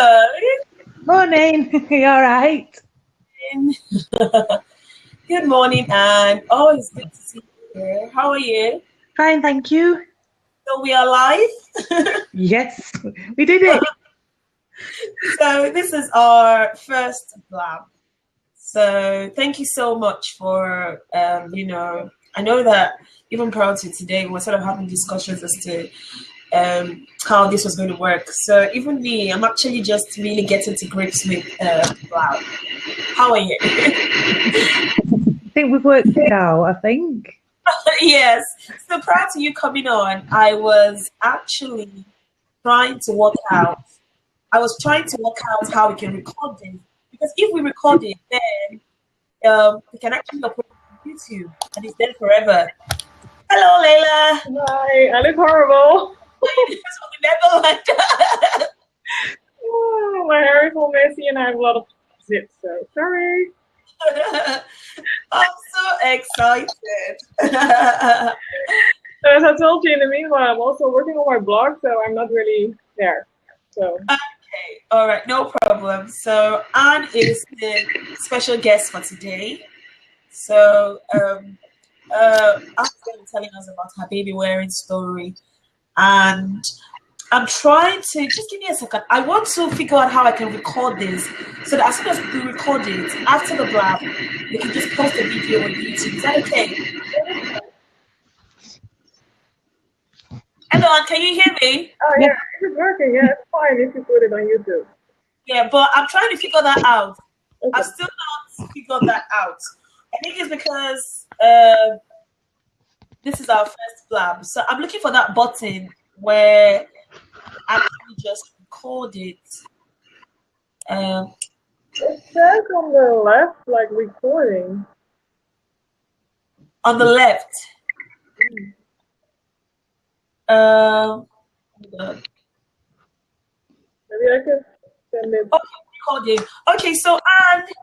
Hello. Morning. You all right? Good morning, Anne. Oh, it's good to see you here. How are you? Fine, thank you. So we are live. Yes, we did it. So this is our first blab. So thank you so much for, I know that even prior to today, we were sort of having discussions as to how this was going to work. So even me, I'm actually just really getting to grips with blab. How are you? I think we've worked it out, I think. Yes. So prior to you coming on, I was actually trying to work out. I was trying to work out how we can record this, because if we record it, then we can actually upload it on YouTube, and it's there forever. Hello, Layla. Hi, I look horrible. So we never like that. Oh, my hair is all messy and I have a lot of zips, so sorry. I'm so excited. So as I told you, in the meanwhile, I'm also working on my blog, so I'm not really there. So Okay, all right, no problem. So Anne is the special guest for today. So Anne's going to be telling us about her baby wearing story, and I'm trying to just give me a second. I want to figure out how I can record this so that as soon as we record it after the blab, we can just post the video on YouTube. Is that okay? Hello, Anne, can you hear me? oh yeah, it's working. Yeah, it's fine if you put it on YouTube. Yeah, but I'm trying to figure that out. Okay. I've still not figured that out. I think it's because this is our first blab. So I'm looking for that button where I can just record it. It says on the left, like recording. On the left. Hold on. Maybe I can send it. Okay, recording. Okay, so Anne, can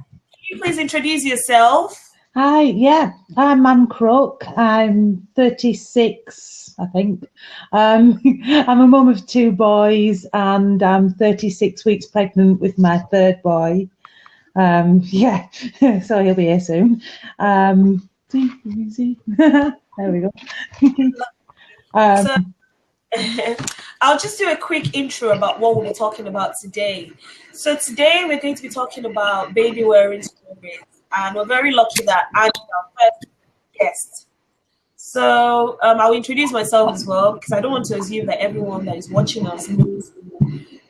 you please introduce yourself? Hi, yeah, I'm Anne Crook. I'm 36, I think. I'm a mum of 2 boys, and I'm 36 weeks pregnant with my 3rd boy. Yeah, so he'll be here soon. There we go. So I'll just do a quick intro about what we'll be talking about today. So today we're going to be talking about baby wearing stories, and we're very lucky that I'm our first guest. So I'll introduce myself as well, because I don't want to assume that everyone that is watching us knows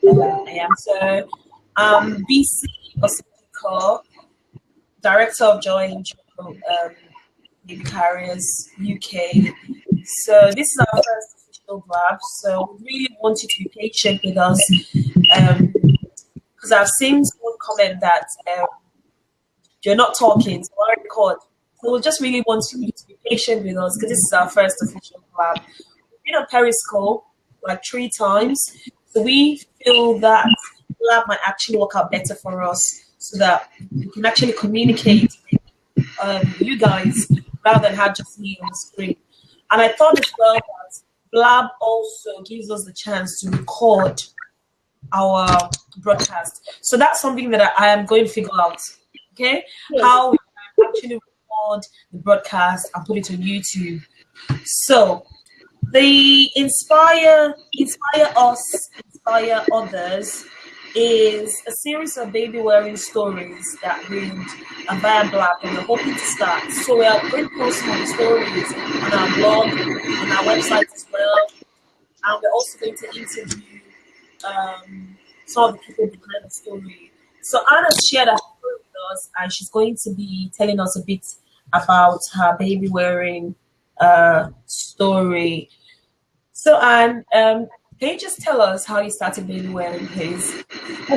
who I am. So BC Osiko, Director of Joy and Baby Carriers UK. So this is our first official blab. So we really want you to be patient with us, because I've seen someone comment that you're not talking, so I record. So we just really want you to be patient with us, because this is our first official blab. We've been on Periscope like 3 times, so we feel that blab might actually work out better for us, so that we can actually communicate with you guys rather than have just me on the screen. And I thought as well that blab also gives us the chance to record our broadcast. So that's something that I am going to figure out. Okay, how we can actually record the broadcast and put it on YouTube. So the inspire us, inspire others is a series of baby wearing stories that read via blab, and we're hoping to start. So we are going to post some of the stories on our blog, on our website as well, and we're also going to interview some of the people behind the story. So Anna shared her story with us, and she's going to be telling us a bit about her baby wearing story. So Anne, can you just tell us how you started baby wearing, please?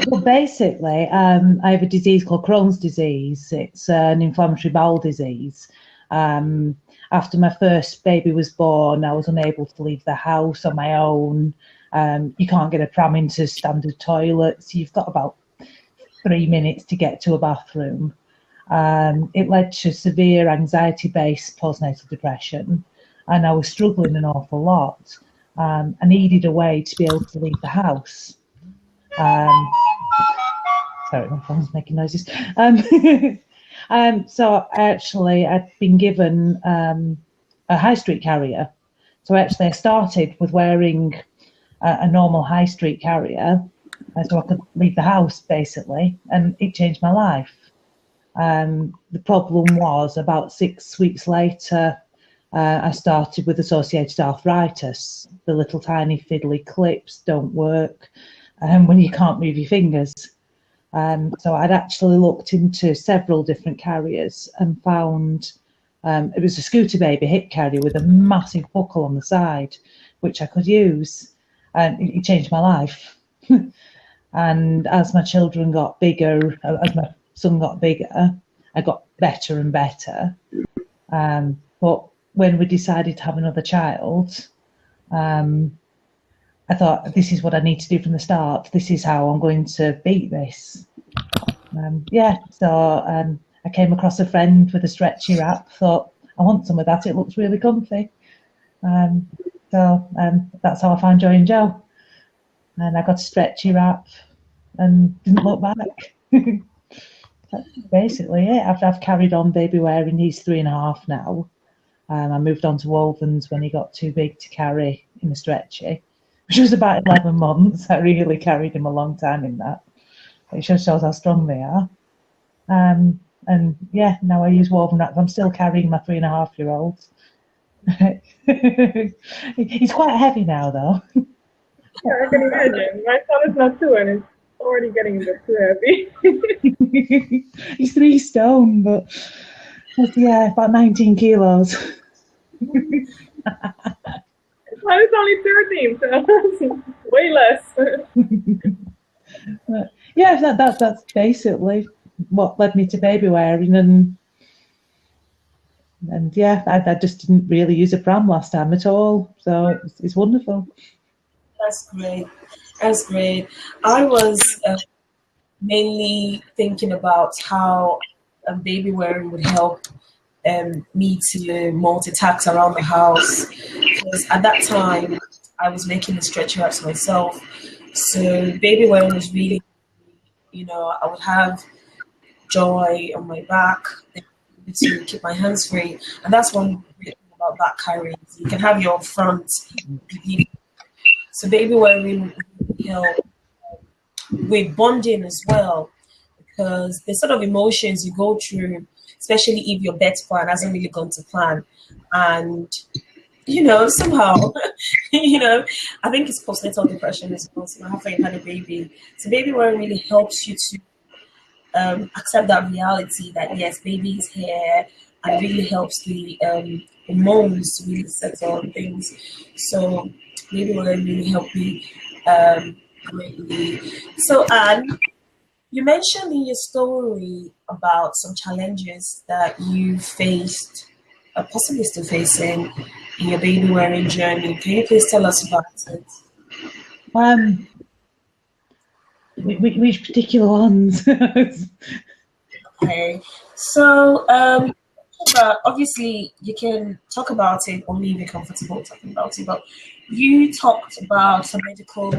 Well, basically, I have a disease called Crohn's disease. It's an inflammatory bowel disease. After my first baby was born, I was unable to leave the house on my own. You can't get a pram into standard toilets. You've got about 3 minutes to get to a bathroom. It led to severe anxiety-based postnatal depression, and I was struggling an awful lot. I needed a way to be able to leave the house. Sorry, my phone's making noises. So actually, I'd been given a high street carrier. So actually, I started with wearing a normal high street carrier, so I could leave the house basically, and it changed my life. The problem was about 6 weeks later, I started with associated arthritis. The little tiny fiddly clips don't work when you can't move your fingers. So I'd actually looked into several different carriers and found it was a scooter baby hip carrier with a massive buckle on the side, which I could use, and it changed my life. And as my children got bigger, as my son got bigger, I got better and better. But when we decided to have another child, I thought, this is what I need to do from the start. This is how I'm going to beat this. So I came across a friend with a stretchy wrap, thought, I want some of that, it looks really comfy. So that's how I found Joy and Joe. And I got a stretchy wrap and didn't look back. That's basically it. I've carried on Babywearing. He's 3.5 now. I moved on to wovens when he got too big to carry in a stretchy, which was about 11 months. I really carried him a long time in that. It just shows how strong they are. And yeah, now I use woven wraps. I'm still carrying my 3.5-year-old. He's quite heavy now, though. Yeah, I can imagine. My son is not 2 and it's already getting a bit too heavy. He's 3 stone, but yeah, about 19 kilos. Mine is only 13, so way less. Yeah, that's basically what led me to Babywearing, and yeah, I just didn't really use a pram last time at all, so it's wonderful. That's great. That's great. I was mainly thinking about how Babywearing would help me to multitask around the house, because at that time I was making the stretch wraps myself. So Babywearing was really, I would have Joy on my back to keep my hands free, and that's one great thing about back carrying. You can have your front. So Babywearing really help with bonding as well, because the sort of emotions you go through, especially if your birth plan hasn't really gone to plan, and somehow, I think it's postnatal depression as well. So after you've had a baby, so Babywearing really helps you to accept that reality that yes, baby is here, and really helps the hormones to really settle on things. So Babywearing really helped me greatly. So Anne, you mentioned in your story about some challenges that you faced, possibly still facing, in your Babywearing journey. Can you please tell us about it? Which particular ones? Okay, so obviously you can talk about it only if you're comfortable talking about it, but you talked about some medical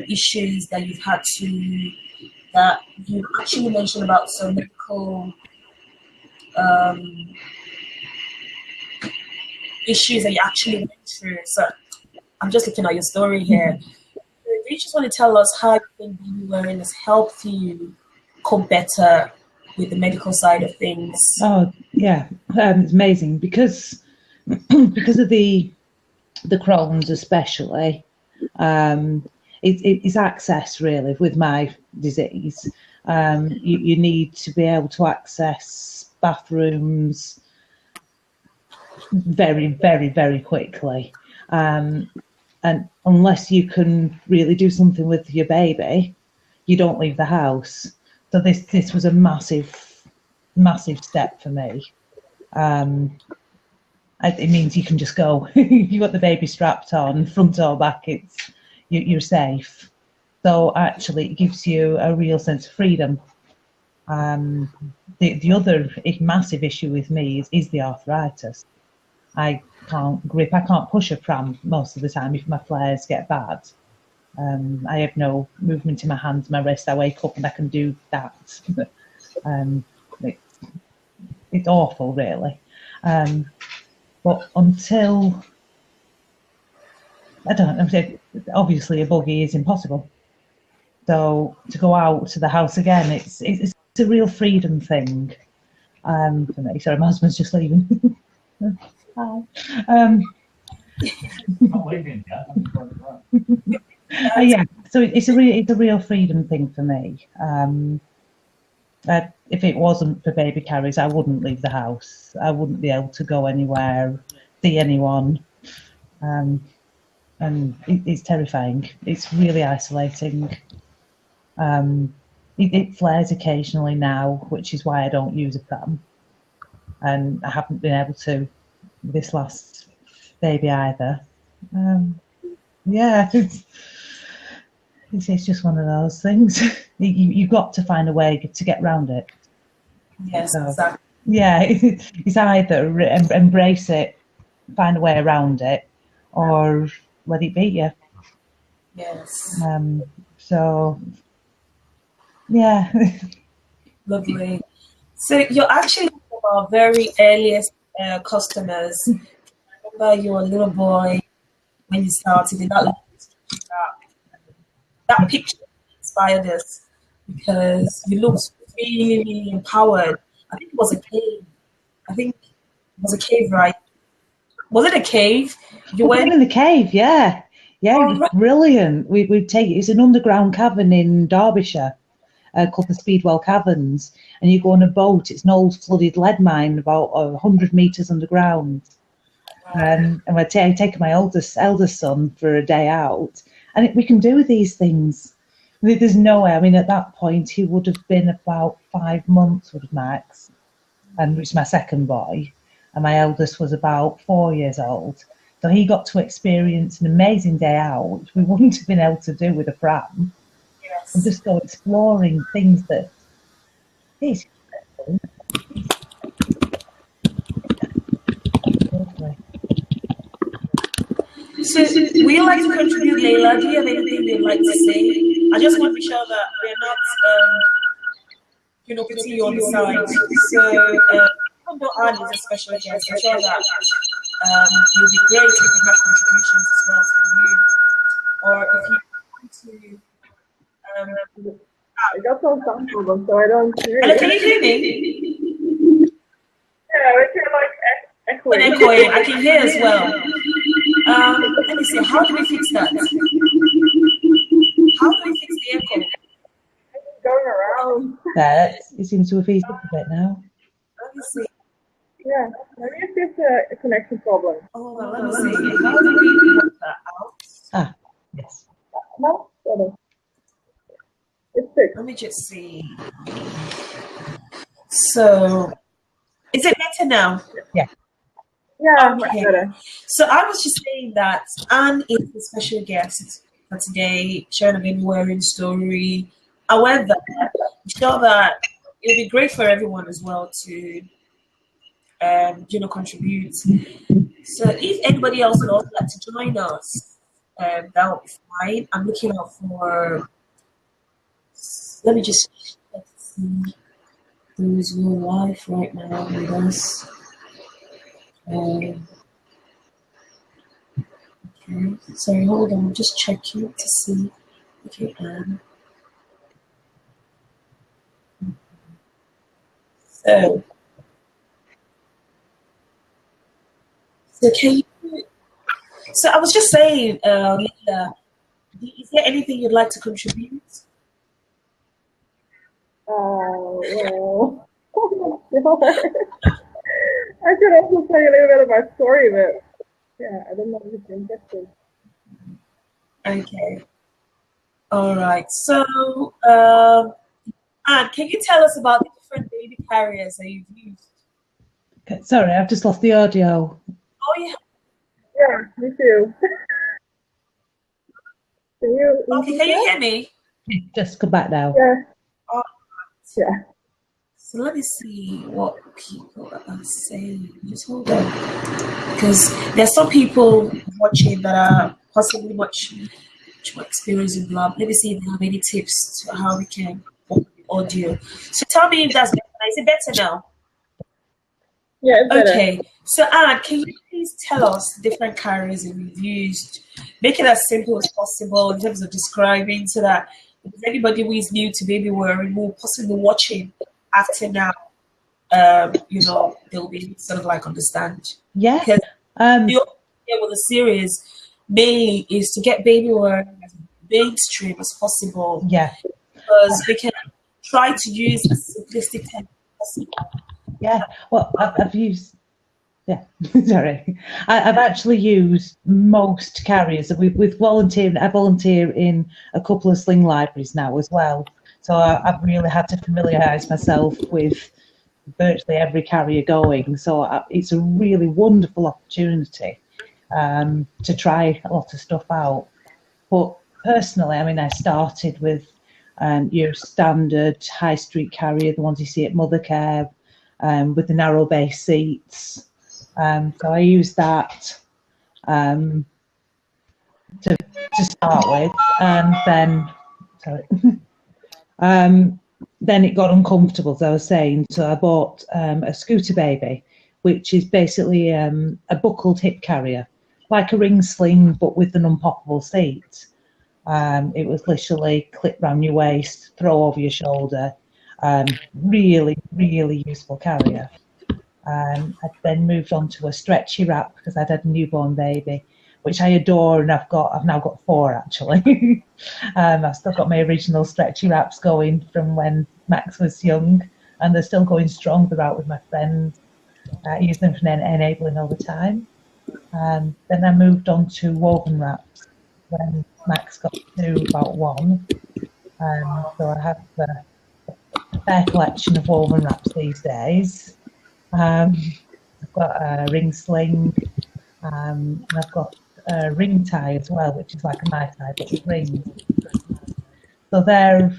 issues that you've had to, that you actually mentioned about some medical issues that you actually went through. So I'm just looking at your story here. You just want to tell us how you think Babywearing has helped you cope better with the medical side of things? Oh yeah, it's amazing because of the Crohn's especially. It's access really with my disease. You need to be able to access bathrooms very, very, very quickly. And unless you can really do something with your baby, you don't leave the house. So this was a massive, massive step for me. It means you can just go. You got the baby strapped on, front or back. You're safe. So actually, it gives you a real sense of freedom. The other massive issue with me is the arthritis. I can't grip. I can't push a pram most of the time if my flares get bad. I have no movement in my hands, my wrist. I wake up and I can do that. It, it's awful, really. But until, I don't know, obviously a buggy is impossible. So to go out to the house again, it's a real freedom thing for me. Sorry, my husband's just leaving. Hi. Yeah, so it's a real freedom thing for me. If it wasn't for baby carriers, I wouldn't leave the house. I wouldn't be able to go anywhere, see anyone, and it's terrifying. It's really isolating. It flares occasionally now, which is why I don't use a pram, and I haven't been able to with this last baby either. Yeah, it's just one of those things. You've got to find a way to get around it. Yes, So, exactly. yeah, it's either embrace it, find a way around it, or let it beat you. Yes. So, yeah. Lovely. So you're actually one of our very earliest customers. I remember you were a little boy when you started, and that picture inspired us because you looked really, really empowered. I think it was a cave. I think it was a cave, right? Was it a cave? You We're went in the cave, yeah. Yeah, it was brilliant. We'd take it's an underground cavern in Derbyshire called the Speedwell Caverns, and you go on a boat. It's an old flooded lead mine about 100 metres underground. And we're taking my eldest son for a day out, and we can do these things. There's no way. I mean, at that point, he would have been about 5 months, would max, and which is my second boy, and my eldest was about 4 years old. So he got to experience an amazing day out, which we wouldn't have been able to do with a pram, yes. and just go exploring things that it's lovely. So we like to contribute, Layla. Do you have anything you'd like to say? I just want to be sure that we're not, putting you on the side. So even though Anne is a special guest, I'm sure that you'll be great if you can have contributions as well from you. Or if you want to... I got some sound problems, so I don't hear Hello, you. can you hear me? Yeah, it's like echoing. Echoing. I can hear as well. Let me see. How do we fix that? How do we fix the echo? It's going around. It seems to have eased up a bit now. Let me see. Yeah, maybe it's just a connection problem. Oh, well, let me see. How do we work that out? Ah, yes. No, better. It's fixed. Let me just see. So, is it better now? Yeah. Yeah, much Okay. better. So I was just saying that Anne is a special guest for today, sharing a Babywearing story. However, I'm sure that it'll be great for everyone as well to, contribute. So if anybody else would also like to join us, that would be fine. I'm looking out for. Let me just check to see who's real life right now with us. Okay, sorry, hold on, I'm just checking to see. Okay, so can you? So I was just saying, Linda, is there anything you'd like to contribute? Well, I could also tell you a little bit of my story, but yeah, I don't know if it's interesting. Okay. All right. So, Anne, can you tell us about the different baby carriers that you've used? Okay, sorry, I've just lost the audio. Oh, yeah. Yeah, me too. Can you hear me? Just come back now. Yeah. Oh, Yeah. so let me see what people are saying. Just hold on. Because there's some people watching that are possibly much much more experience in blab. Let me see if they have any tips to how we can work with audio. So tell me if that's better. Is it better now? Yeah, it's better. Okay. So Anne, can you please tell us the different carriers that you've used? Make it as simple as possible in terms of describing so that if anybody who is new to Babywearing will possibly watching after now, they'll be able to sort of like understand. Yeah. Because the idea with the series mainly is to get Babywearing as mainstream as possible. Yeah. Because we can try to use a simplistic term as possible. Yeah. Well, I've used. Yeah, sorry. I've actually used most carriers with volunteering. I volunteer in a couple of sling libraries now as well. So I've really had to familiarise myself with virtually every carrier going. So it's a really wonderful opportunity to try a lot of stuff out. But personally, I mean, I started with your standard high street carrier, the ones you see at Mothercare, with the narrow base seats. So I used that to start with, and then then it got uncomfortable, as I was saying. So I bought a scooter baby, which is basically a buckled hip carrier, like a ring sling, but with an unpoppable seat. It was literally clip round your waist, throw over your shoulder. Really, really useful carrier. I then moved on to a stretchy wrap because I'd had a newborn baby, which I adore, and I've now got 4 actually. I've still got my original stretchy wraps going from when Max was young, and they're still going strong. They're out with my friends. I use them for enabling all the time. Then I moved on to woven wraps when Max got to about 1. So I have a fair collection of woven wraps these days. I've got a ring sling, and I've got a ring tie as well, which is like a Mai Tai but with rings. So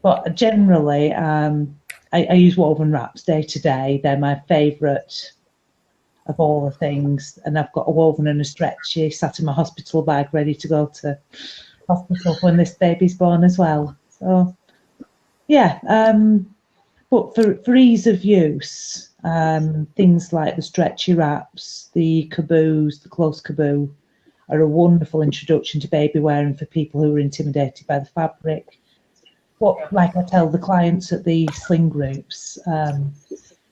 but generally, I use woven wraps day to day. They're my favourite of all the things, and I've got a woven and a stretchy sat in my hospital bag ready to go to hospital when this baby's born as well. So yeah, but for ease of use, things like the stretchy wraps, the caboos, the close caboo are a wonderful introduction to baby wearing for people who are intimidated by the fabric. But like I tell the clients at the sling groups,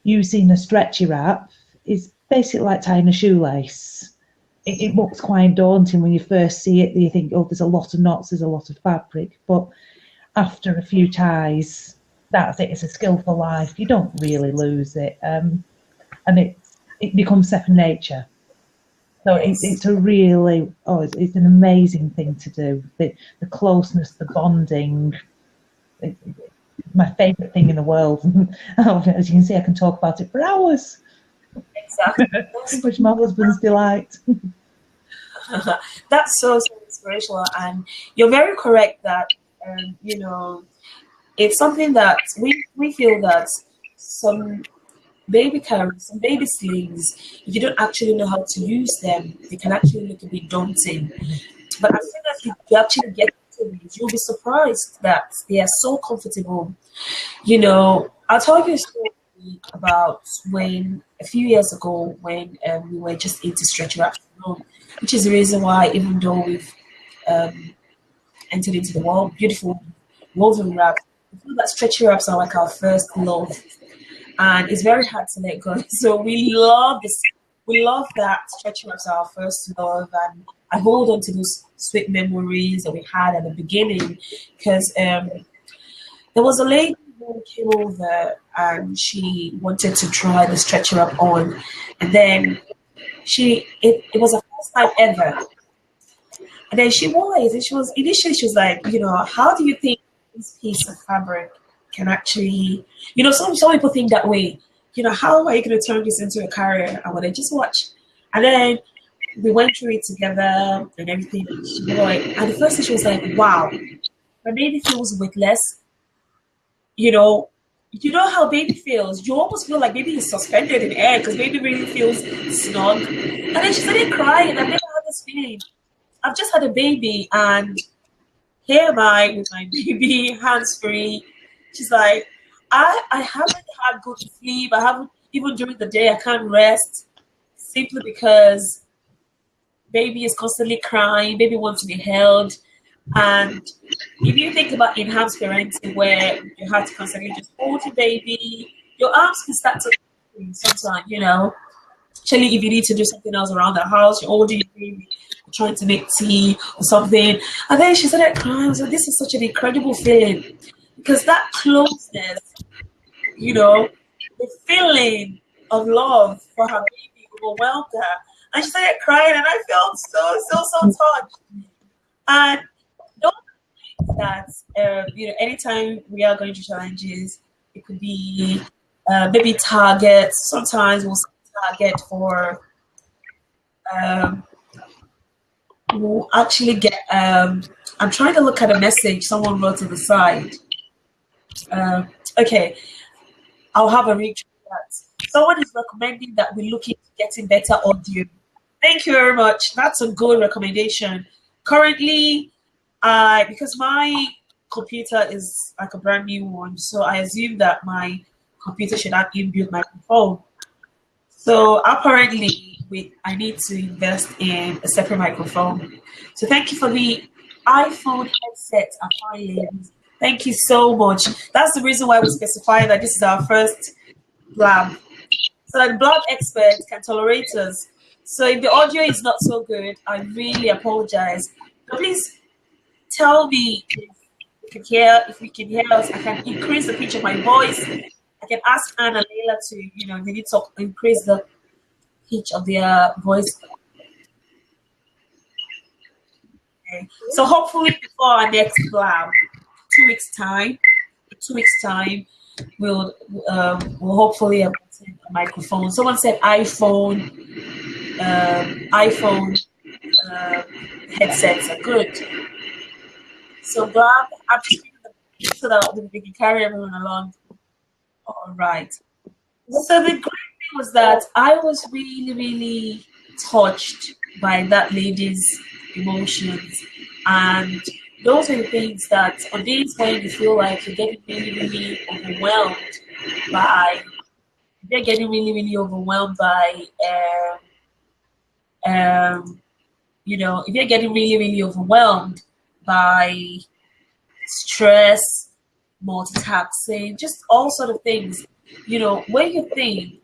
using a stretchy wrap is basically like tying a shoelace. It looks quite daunting when you first see it. You think, oh, there's a lot of knots, there's a lot of fabric. But after a few ties, that's it. It's a skillful life. You don't really lose it, and it becomes second nature. So it's a really it's an amazing thing to do. The closeness, the bonding. It's my favourite thing in the world. As you can see, I can talk about it for hours. Exactly. Which my husband's delight. That's so inspirational, and you're very correct that it's something that we feel that some baby carriers, some baby slings, if you don't actually know how to use them, they can actually look a bit daunting. But as soon as you actually get into it, you'll be surprised that they are so comfortable. I'll tell you a story about when a few years ago when we were just into stretch wraps alone, which is the reason why even though we've entered into the world, beautiful woven wraps, I feel that stretchy wraps are like our first love, and it's very hard to let go. So we love this. We love that stretchy wraps are our first love, and I hold on to those sweet memories that we had at the beginning because there was a lady who came over and she wanted to try the stretchy wrap on, and then it was her first time ever, and then she was initially like, how do you think this piece of fabric can actually, some people think that way, how are you going to turn this into a carrier? I want to just watch. And then we went through it together and everything. And the first thing she was like, wow, my baby feels weightless. You know how baby feels. You almost feel like baby is suspended in air because baby really feels snug. And then she started crying. I've never had this feeling. I've just had a baby, and here am I with my baby, hands free. She's like, I haven't had good sleep. I haven't, even during the day, I can't rest simply because baby is constantly crying, baby wants to be held. And if you think about enhanced parenting where you have to constantly just hold your baby, your arms can start to sometimes, you know. Especially if you need to do something else around the house, you're holding your baby, you're trying to make tea or something. And then she started crying. I was like, this is such an incredible feeling. Because that closeness, you know, the feeling of love for her baby overwhelmed her. And she started crying, and I felt so touched. And don't think that, you know, anytime we are going through challenges, it could be maybe targets. Sometimes we'll target for we'll actually get I'm trying to look at a message someone wrote to the side. Okay, I'll have a read through that. Someone is recommending that we look into getting better audio. Thank you very much. That's a good recommendation. Currently, because my computer is like a brand new one, so I assume that my computer should have inbuilt microphone. So apparently, I need to invest in a separate microphone. So thank you for the iPhone headset appliance. Thank you so much. That's the reason why we specify that this is our first blab. So that the blab experts can tolerate us. So if the audio is not so good, I really apologize. But please tell me if we can hear us. I can increase the pitch of my voice. I can ask Anna Leila to, you know, they need to increase the pitch of their voice. Okay. So hopefully before our next blab, 2 weeks time, we'll hopefully have a microphone. Someone said iPhone headsets are good. So blab, I'm just so that we can carry everyone along. All right. So the great thing was that I was really touched by that lady's emotions, and those are the things that on days when you feel like you're getting really overwhelmed by, you know, if you're getting really overwhelmed by stress, multitasking, just all sort of things. You know, when you think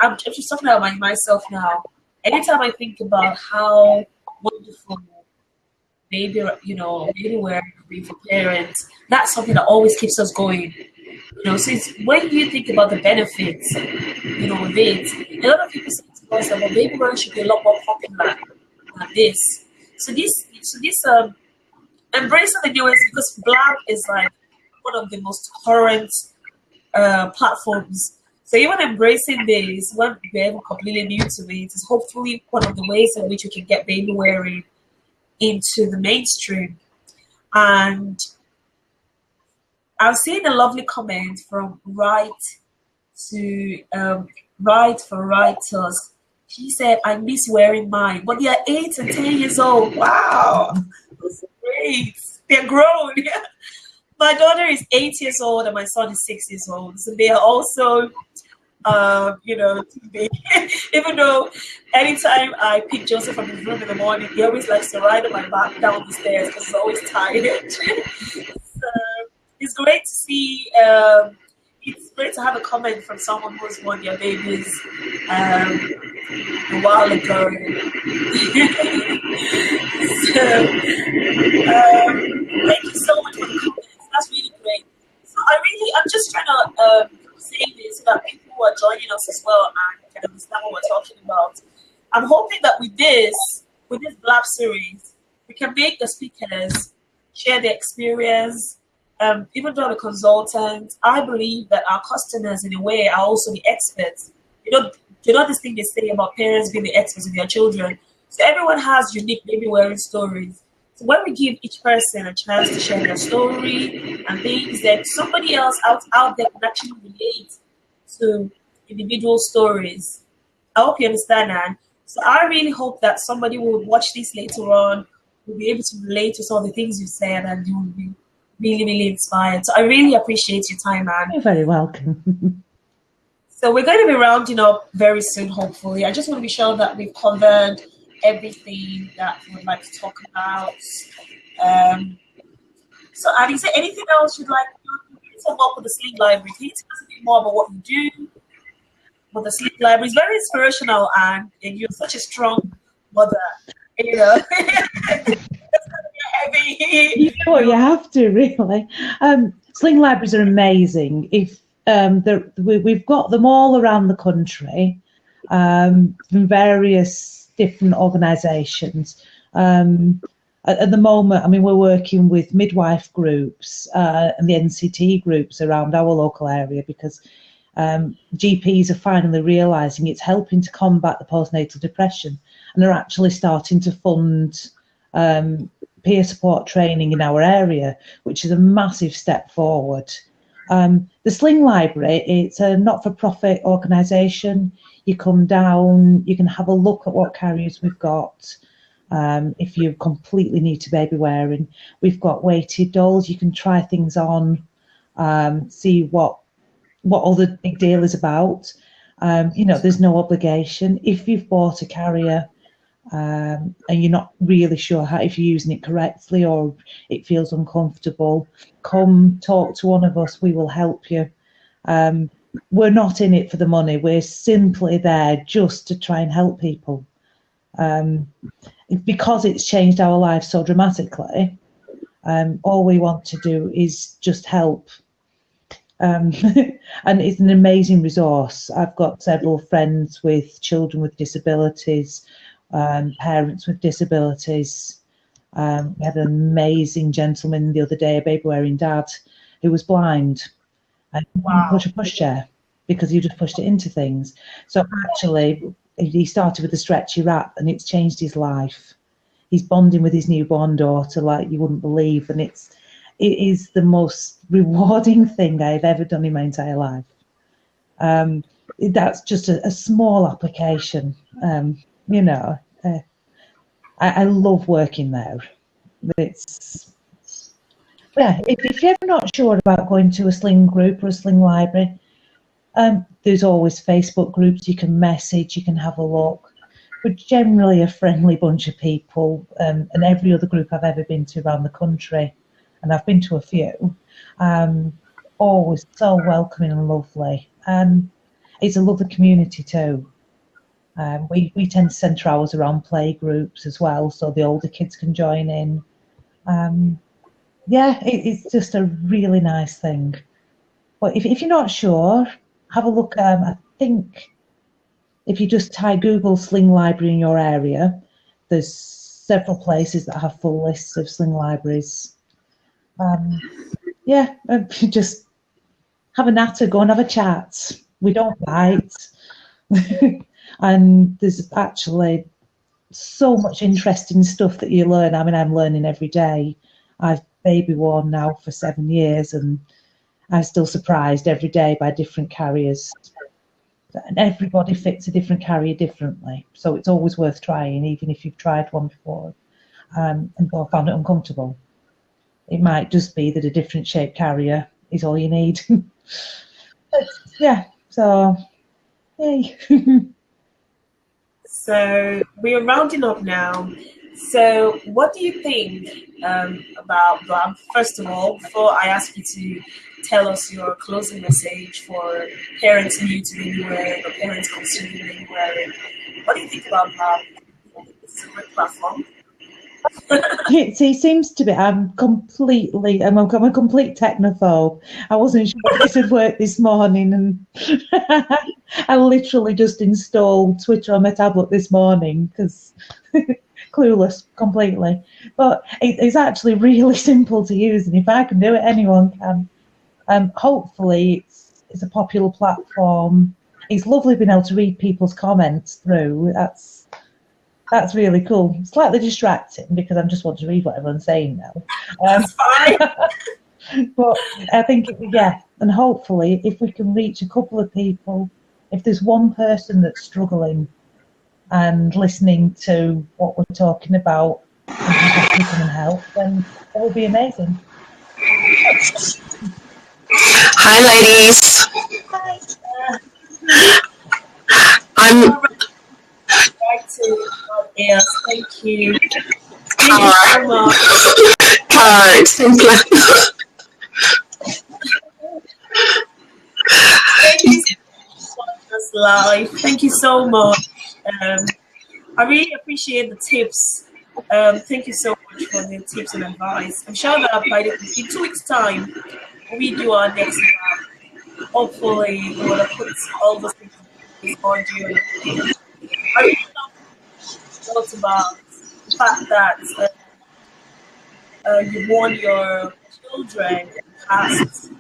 I'm just talking about myself now. Anytime I think about how wonderful babywearing could be for parents, that's something that always keeps us going. You know, so it's when you think about the benefits, you know, of it, a lot of people say to us that babywearing should be a lot more popular than this. So this embracing the newest, because blab is like one of the most current platforms. So even embracing this, when we're completely new to it, is hopefully one of the ways in which we can get baby wearing into the mainstream. And I've seen a lovely comment from Right for Writers. She said, I miss wearing mine, but they are 8 and 10 years old. Wow, that's great. They're grown. My daughter is 8 years old and my son is 6 years old. So they are also, you know, even though anytime I pick Joseph from his room in the morning, he always likes to ride on my back down the stairs because he's always tired. So it's great to see, it's great to have a comment from someone who's born their babies a while ago. So, thank you so much for the comments. That's really great. So I'm just trying to say this so that people who are joining us as well and can understand what we're talking about. I'm hoping that with this Blab series, we can make the speakers share their experience. Even though the consultants, I believe that our customers, in a way, are also the experts. You know this thing they say about parents being the experts of their children. So everyone has unique baby wearing stories. So when we give each person a chance to share their story and things that somebody else out there can actually relate to individual stories. I hope you understand that. So I really hope that somebody will watch this later on, will be able to relate to some of the things you said, and you will be really, really inspired. So I really appreciate your time, Anne. You're very welcome. So we're going to be rounding up very soon, hopefully. I just want to be sure that we've covered everything that we would like to talk about. So, Anne, is there anything else you'd like to work with the Sleep Library? Can you tell us a bit more about what you do with the Sleep Library? It's very inspirational, Anne, and you're such a strong mother. You know, heavy. You know what, you have to, really. Sling libraries are amazing. If we've got them all around the country, from various different organisations. At the moment, I mean, we're working with midwife groups and the NCT groups around our local area, because GPs are finally realising it's helping to combat the postnatal depression, and they're actually starting to fund peer support training in our area, which is a massive step forward. The Sling Library, it's a not-for-profit organisation. You come down, you can have a look at what carriers we've got. If you completely new to baby wearing, we've got weighted dolls. You can try things on, see what all the big deal is about. There's no obligation. If you've bought a carrier and you're not really sure if you're using it correctly or it feels uncomfortable, come talk to one of us. We will help you. We're not in it for the money. We're simply there just to try and help people. Because it's changed our lives so dramatically, all we want to do is just help. And it's an amazing resource. I've got several friends with children with disabilities, parents with disabilities. We had an amazing gentleman the other day, a baby-wearing dad, who was blind and couldn't push a pushchair because he just pushed it into things. So actually, he started with a stretchy wrap, and it's changed his life. He's bonding with his newborn daughter like you wouldn't believe, and it is the most rewarding thing I've ever done in my entire life. That's just a small application. I love working there. If you're ever not sure about going to a Sling group or a Sling library, there's always Facebook groups you can message, you can have a look. We're generally a friendly bunch of people, and every other group I've ever been to around the country, and I've been to a few, always so welcoming and lovely. And it's a lovely community too. We tend to centre ours around play groups as well, so the older kids can join in. It's just a really nice thing. But if you're not sure, have a look. I think if you just Google Sling Library in your area, there's several places that have full lists of Sling libraries. Just have a natter, go and have a chat. We don't bite. And there's actually so much interesting stuff that you learn. I mean, I'm learning every day. I've baby worn now for 7 years, and I'm still surprised every day by different carriers. And everybody fits a different carrier differently. So it's always worth trying, even if you've tried one before and found it uncomfortable. It might just be that a different shaped carrier is all you need. Yay. So we are rounding up now. So what do you think about blab? First of all, before I ask you to tell us your closing message for parents new to Babywearing or parents consuming Babywearing, what do you think about blab? It's a great platform. It seems to be. I'm a complete technophobe. I wasn't sure if this would work this morning, and I literally just installed Twitter on my tablet this morning because clueless completely. But it's actually really simple to use, and if I can do it, anyone can. Hopefully, it's a popular platform. It's lovely being able to read people's comments through. That's really cool. Slightly distracting because I just want to read what everyone's saying now. That's fine. But I think, and hopefully if we can reach a couple of people, if there's one person that's struggling and listening to what we're talking about and have that vitamin health, then that would be amazing. Hi, ladies. Hi. I'm Back to yes, thank you. Thank you so much. Cara. It's simpler. Thank you so much for this live. Thank you so much. I really appreciate the tips. Thank you so much for the tips and advice. I'm sure that by in 2 weeks' time, when we do our next lab, hopefully we will have put all those things in this audio and everything. I really thought about the fact that you warn your children past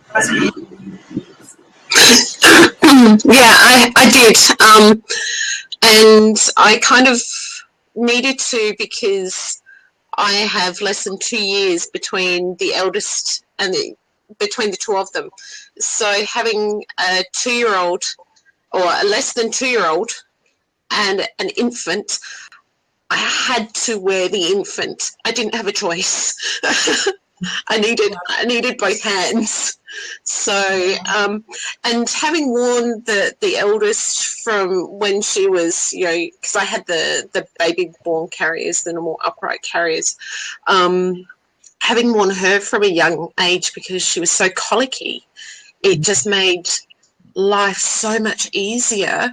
Yeah, I did. And I kind of needed to, because I have less than 2 years between the eldest and between the two of them. So having a 2-year-old or a less than 2-year-old and an infant, I had to wear the infant. I didn't have a choice. I needed both hands. So, and having worn the eldest from when she was, because I had the baby born carriers, the normal upright carriers, having worn her from a young age because she was so colicky, it just made life so much easier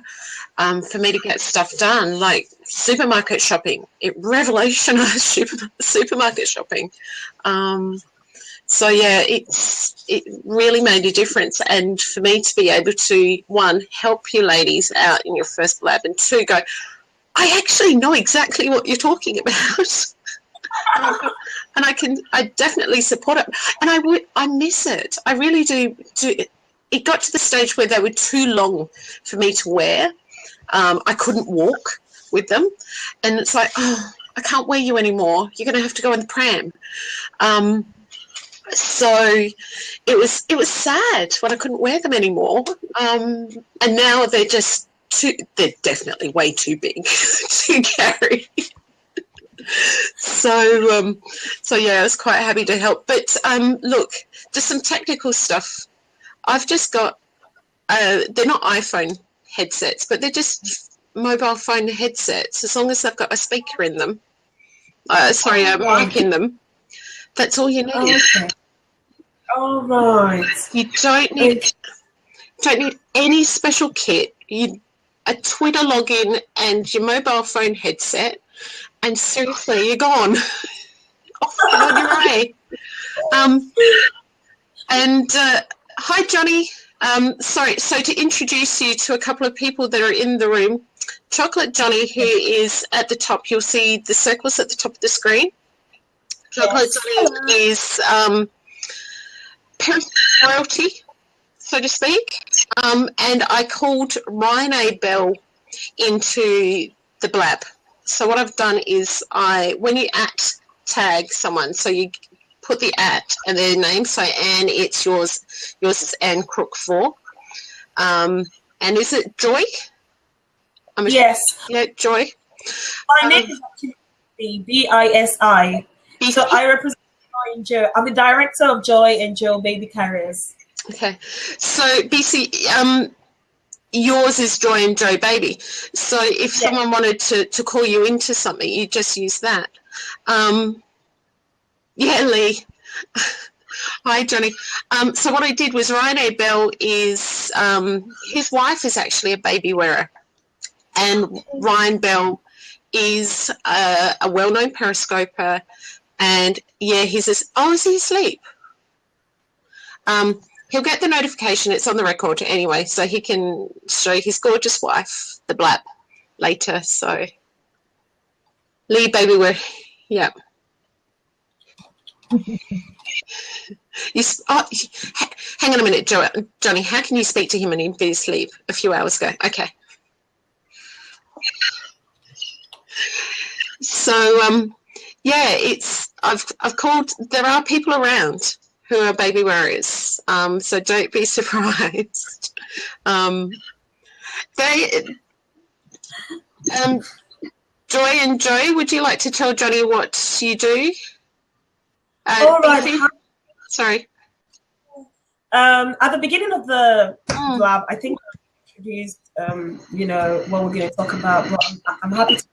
for me to get stuff done, like supermarket shopping. It revolutionized supermarket shopping. So yeah, it really made a difference. And for me to be able to, one, help you ladies out in your first lab, and two, go, I actually know exactly what you're talking about. And I definitely support it. And I miss it. I really do. It got to the stage where they were too long for me to wear. I couldn't walk with them. And it's like, oh, I can't wear you anymore. You're going to have to go in the pram. So it was sad when I couldn't wear them anymore. And now they're just they're definitely way too big to carry. So yeah, I was quite happy to help. But look, just some technical stuff. I've just got, they're not iPhone headsets, but they're just mobile phone headsets, as long as they've got a speaker in them. A mic in them. That's all you need. Okay. All right. You don't need any special kit. A Twitter login and your mobile phone headset, and seriously, you're gone. Off on your way. Hi, Johnny. Sorry, so to introduce you to a couple of people that are in the room, Chocolate Johnny, who is at the top, you'll see the circles at the top of the screen. Chocolate Johnny is parent royalty, so to speak. And I called Ryan Bell into the blab. So what I've done is when you tag someone, so you put the and their name. So Anne, it's yours. Yours is Anne Crook 4. And is it Joy? Yes. Yeah, Joy. My name is actually BISI. So I represent Joy and Joe. I'm the director of Joy and Joe Baby Carriers. Okay. So BC, yours is Joy and Joe Baby. So if someone wanted to call you into something, you just use that. Yeah, Lee. Hi, Johnny. So what I did was Ryan Bell is, his wife is actually a baby wearer. And Ryan Bell is a well-known periscoper. And, yeah, is he asleep? He'll get the notification. It's on the record anyway, so he can show his gorgeous wife, the blab, later. So, Lee Babywearing, yeah. Hang on a minute, Johnny. How can you speak to him and he'd be asleep a few hours ago? Okay. So, yeah, I've called. There are people around who are baby wearers, so don't be surprised. Joy and Joe, would you like to tell Johnny what you do? All right. Beefy? Sorry. At the beginning of the blab, I think I introduced, you know, what we're going to talk about, but I'm happy to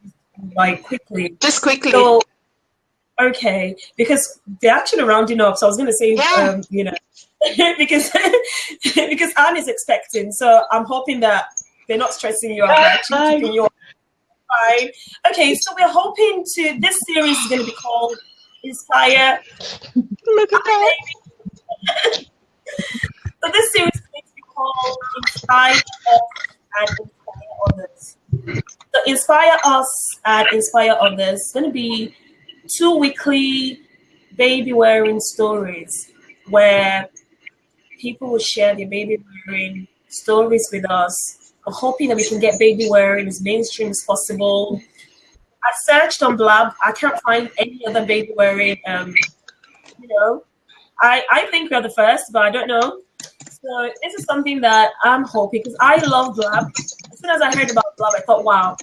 like quickly. Just quickly. So, okay, because they're actually rounding up, so I was going to say, you know, because Anne is expecting, so I'm hoping that they're not stressing you out, they're actually keeping you fine. Okay, so we're hoping to, this series is going to be called Inspire. Look at that. So this series is going to be called Inspire Us and Inspire Others. So Inspire Us and Inspire Others. It's going to be 2 weekly baby wearing stories where people will share their baby wearing stories with us. I'm hoping that we can get baby wearing as mainstream as possible. I searched on Blab. I can't find any other baby wearing, you know. I think we're the first, but I don't know. So this is something that I'm hoping, because I love Blab. As soon as I heard about Blab, I thought, wow.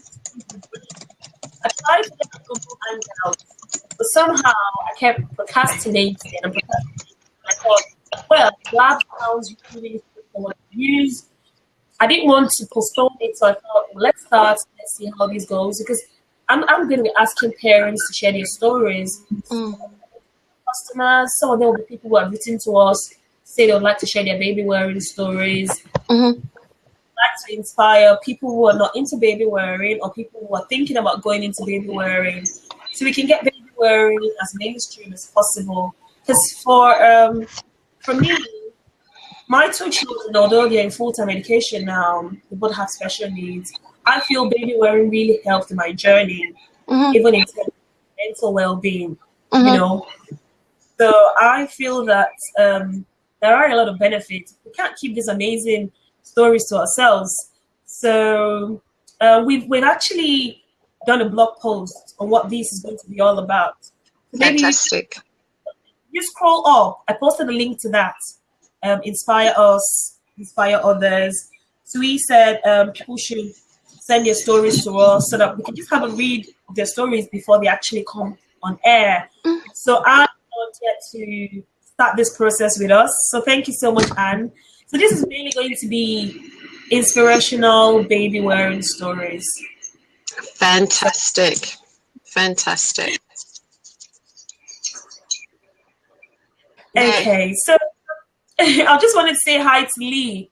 I tried to get a Google Hangout, but somehow I kept procrastinating and procrastinating. I thought, well, Blab sounds really straightforward to use. I didn't want to postpone it, so I thought, well, let's start, let's see how this goes, because I'm going to be asking parents to share their stories. Customers, some of them will be people who have written to us, say they would like to share their baby wearing stories. Like to inspire people who are not into baby wearing or people who are thinking about going into baby wearing, so we can get baby wearing as mainstream as possible. Because for me, my 2 children, although they're in full-time education now, they both have special needs. I feel baby wearing really helped in my journey, even in terms of mental well-being, you know. So I feel that there are a lot of benefits. We can't keep these amazing stories to ourselves. So we've actually done a blog post on what this is going to be all about. So Fantastic. You scroll up. I posted a link to that. Inspire Us, Inspire Others. So we said people should send their stories to us so that we can just have a read of their stories before they actually come on air. So I wanted to start this process with us. So thank you so much, Anne. So this is mainly going to be inspirational baby wearing stories. Fantastic. Fantastic. Okay, so I just wanted to say hi to Lee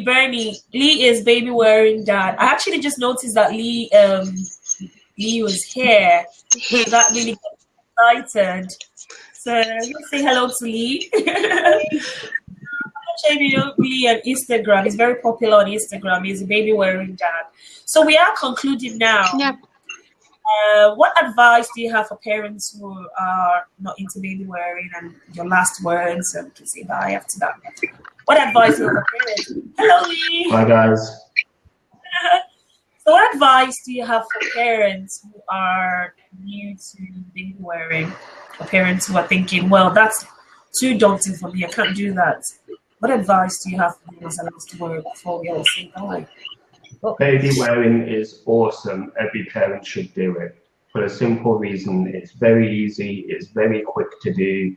Bernie. Lee is baby wearing dad. I actually just noticed that Lee was here. So that really got excited. So let's say hello to Lee. I'm sure you know Lee on Instagram. He's very popular on Instagram. He's a baby wearing dad. So we are concluding now. Yep. What advice do you have for parents who are not into baby wearing, and your last words, and to say bye after that? What advice do you have for parents? Hello, Lee. Hi, guys. So what advice do you have for parents who are new to baby wearing, or parents who are thinking, well, that's too daunting for me, I can't do that? What advice do you have for them as a last word before we all say bye? Baby wearing is awesome. Every parent should do it for a simple reason. It's very easy. It's very quick to do.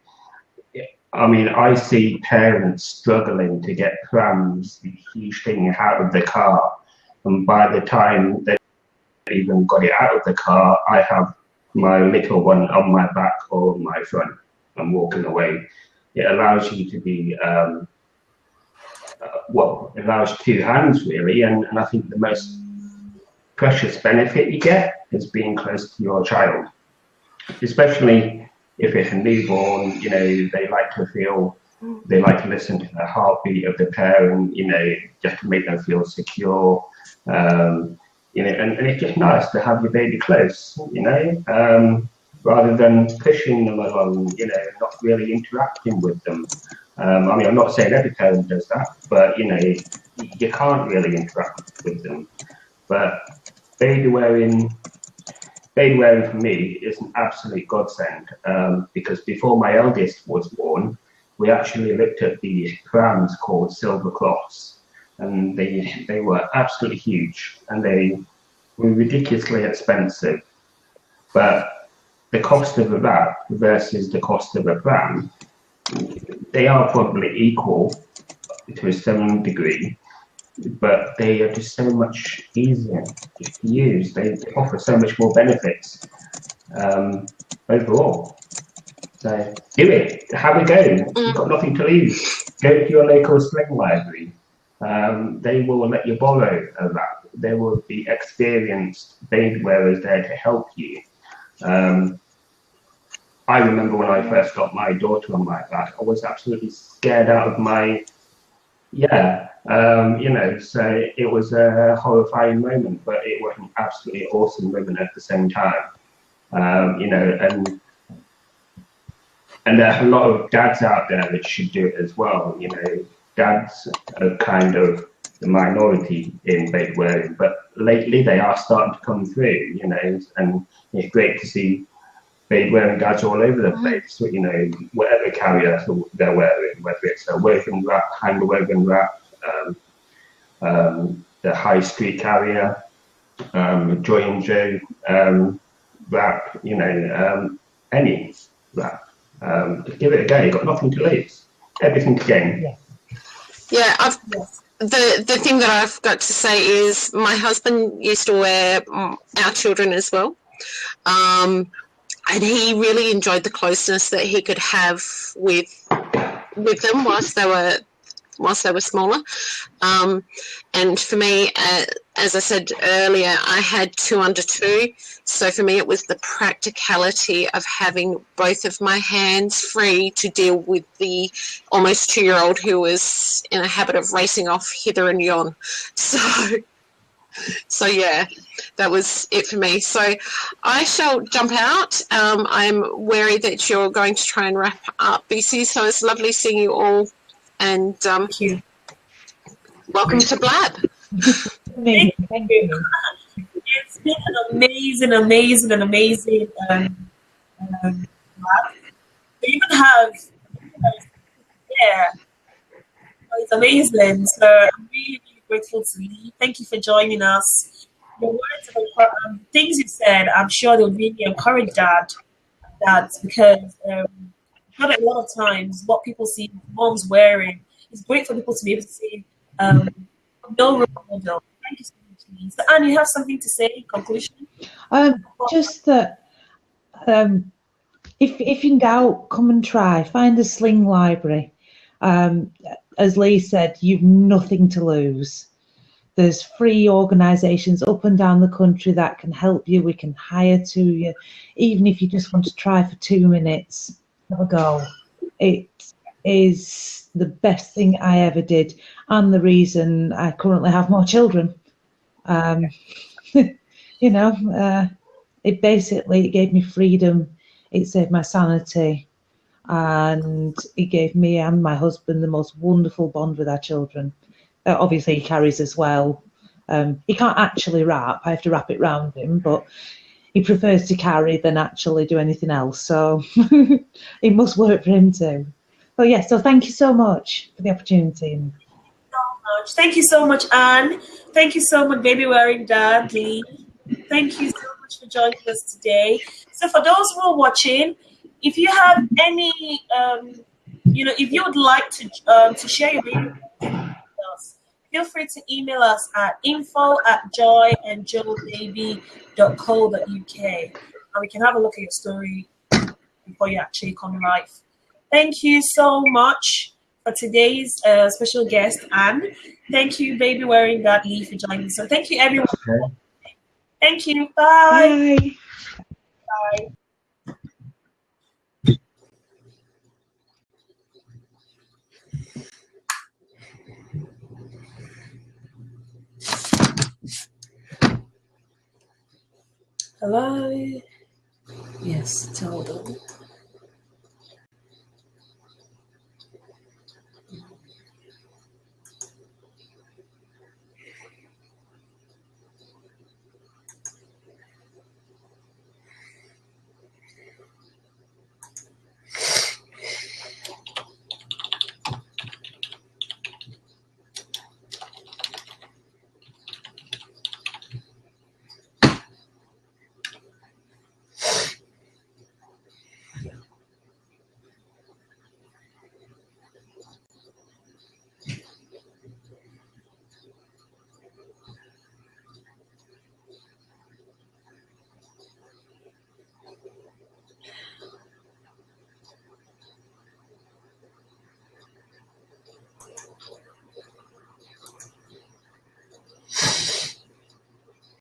I mean, I see parents struggling to get prams, the huge thing, out of the car. And by the time they've even got it out of the car, I have my little one on my back or my front. I'm walking away. It allows you to be it allows 2 hands really, and I think the most precious benefit you get is being close to your child, especially if it's a newborn. You know, they like to listen to the heartbeat of the parent, you know, just to make them feel secure, you know, and it's just nice to have your baby close, you know, rather than pushing them along, you know, not really interacting with them. I mean, I'm not saying every parent does that, but, you know, you can't really interact with them. But baby wearing for me is an absolute godsend, because before my eldest was born, we actually looked at these prams called silver cloths, and they were absolutely huge, and they were ridiculously expensive. but the cost of a wrap versus the cost of a pram, they are probably equal to some degree, but they are just so much easier to use. They offer so much more benefits overall. So do it. Have a go. You've got nothing to lose. Go to your local sling library. They will let you borrow a wrap. There will be experienced baby wearers there to help you. I remember when I first got my daughter on my back, I was absolutely scared out of my, so it was a horrifying moment, but it was an absolutely awesome moment at the same time. And there are a lot of dads out there that should do it as well. Dads are kind of the minority in baby wearing, but lately they are starting to come through, and it's great to see baby wearing dads all over the place, whatever carrier they're wearing, whether it's a woven wrap, hand woven wrap, the high street carrier, Joy and Joe wrap, any wrap. Just give it a go. You've got nothing to lose, everything to gain. Yeah, the thing that I've got to say is my husband used to wear our children as well. And he really enjoyed the closeness that he could have with them whilst they were smaller. And for me, as I said earlier, I had 2 under 2. So for me, it was the practicality of having both of my hands free to deal with the almost 2-year-old who was in a habit of racing off hither and yon. So yeah, that was it for me. So I shall jump out. I'm wary that you're going to try and wrap up, BC. So it's lovely seeing you all. And Thank you. Welcome to Blab. Thank you. It's been an amazing lab. We even have, it's amazing. So I'm really grateful to you. Thank you for joining us. Your words of things you said, I'm sure they'll really encourage that because not a lot of times what people see moms wearing, it's great for people to be able to see no role model. Thank you so much, Lee. So, Anne, you have something to say in conclusion? Just that if in doubt, come and try. Find a sling library. As Lee said, you've nothing to lose. There's free organisations up and down the country that can help you. We can hire to you. Even if you just want to try for 2 minutes, have a go. It is the best thing I ever did, and the reason I currently have more children. It basically gave me freedom. It saved my sanity, and it gave me and my husband the most wonderful bond with our children. Obviously, he carries as well. He can't actually wrap. I have to wrap it round him, but he prefers to carry than actually do anything else. So it must work for him too. But yeah, so thank you so much for the opportunity. Thank you so much, Anne. Thank you so much, Baby Wearing Dad, Lee. Thank you so much for joining us today. So for those who are watching, if you have any, if you would like to share your baby with us, feel free to email us at info@joyandjoebaby.co.uk, and we can have a look at your story before you actually come live. Thank you so much for today's special guest, Anne. Thank you, Baby Wearing Dad, Lee, for joining us. So thank you, everyone. Okay. Thank you. Bye. Bye. Bye. Hello.